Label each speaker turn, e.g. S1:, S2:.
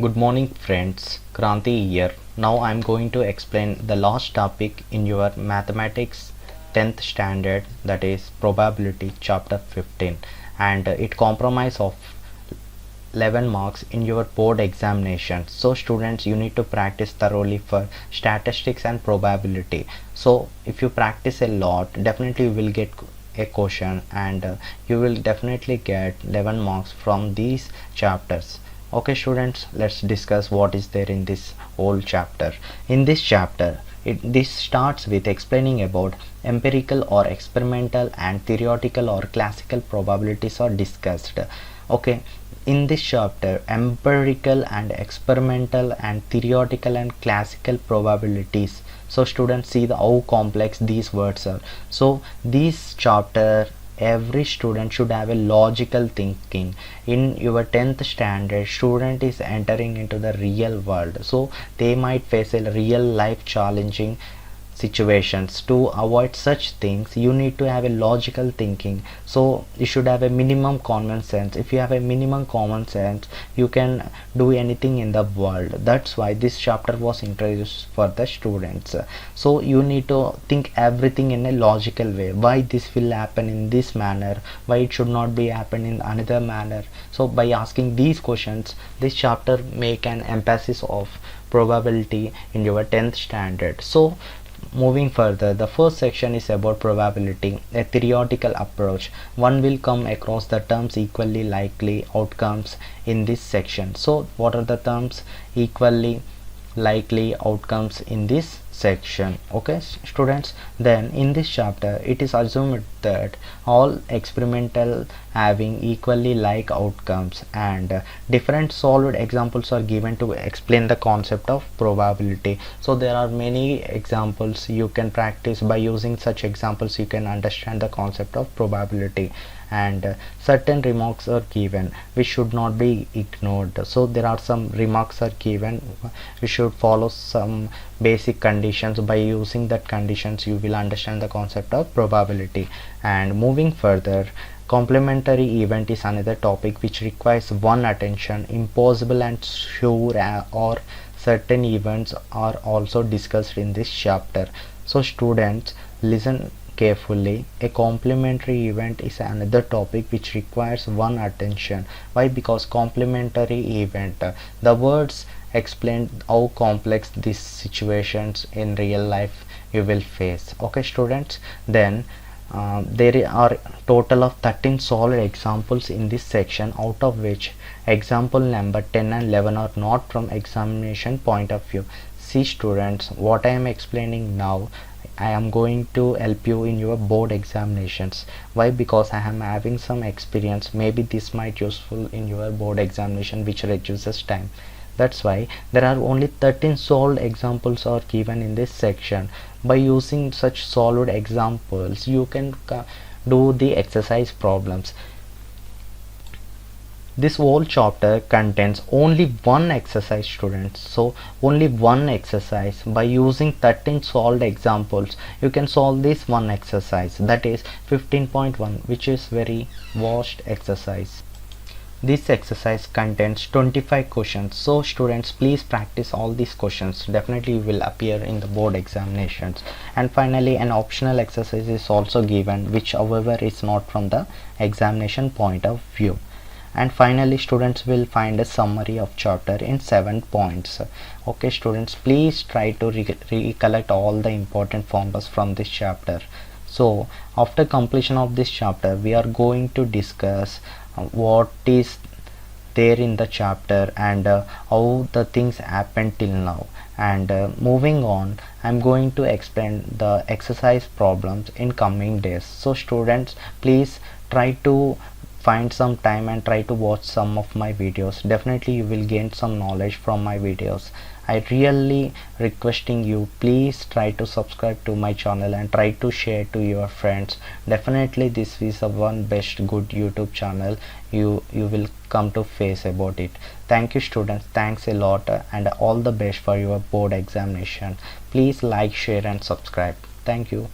S1: Good morning friends, Kranti here. Now I am going to explain the last topic in your mathematics 10th standard, that is probability chapter 15, and it comprises of 11 marks in your board examination. So students, you need to practice thoroughly for statistics and probability. So if you practice a lot, definitely you will get a question, and you will definitely get 11 marks from these chapters. Okay students, let's discuss what is there in this whole chapter. In this chapter, this starts with explaining about empirical or experimental and theoretical or classical probabilities are discussed. Okay, in this chapter, empirical and experimental and theoretical and classical probabilities. So students, see how complex these words are. So this chapter, every student should have a logical thinking. In your 10th standard, student is entering into the real world, so they might face a real life challenging situations. To avoid such things, you need to have a logical thinking. So you should have a minimum common sense. If you have a minimum common sense, you can do anything in the world. That's why this chapter was introduced for the students. So you need to think everything in a logical way. Why this will happen in this manner, why it should not be happen in another manner. So by asking these questions, this chapter make an emphasis of probability in your 10th standard. So moving further, the first section is about probability, a theoretical approach. One will come across the terms equally likely outcomes in this section. So what are the terms equally likely outcomes in this section? Okay students, then in this chapter it is assumed that all experimental having equally like outcomes, and different solved examples are given to explain the concept of probability. So there are many examples you can practice. By using such examples, you can understand the concept of probability, and certain remarks are given which should not be ignored. So there are some remarks are given, we should follow some basic conditions. By using that conditions, you will understand the concept of probability. And moving further, complementary event is another topic which requires one attention. Impossible and sure or certain events are also discussed in this chapter. So students, listen carefully. A complementary event is another topic which requires one attention. Why? Because complementary event, the words explain how complex these situations in real life you will face. Okay students, then there are total of 13 solved examples in this section, out of which example number 10 and 11 are not from examination point of view. See students, what I am explaining now, I am going to help you in your board examinations. Why? Because I am having some experience. Maybe this might useful in your board examination, which reduces time. That's why there are only 13 solved examples are given in this section. By using such solved examples, you can do the exercise problems. This whole chapter contains only one exercise students, so only one exercise. By using 13 solved examples, you can solve this one exercise, that is 15.1, which is very vast exercise. This exercise contains 25 questions, so students, please practice all these questions. Definitely will appear in the board examinations. And finally, an optional exercise is also given, which however is not from the examination point of view. And finally, students will find a summary of chapter in 7 points. Okay students, please try to recollect all the important formulas from this chapter. So after completion of this chapter, we are going to discuss what is there in the chapter and how the things happen till now. And moving on, I'm going to explain the exercise problems in coming days. So students, please try to find some time and try to watch some of my videos. Definitely you will gain some knowledge from my videos. I really requesting you, please try to subscribe to my channel and try to share to your friends. Definitely this is a one best good YouTube channel you will come to face about it. Thank you students, thanks a lot, and all the best for your board examination. Please like, share and subscribe. Thank you.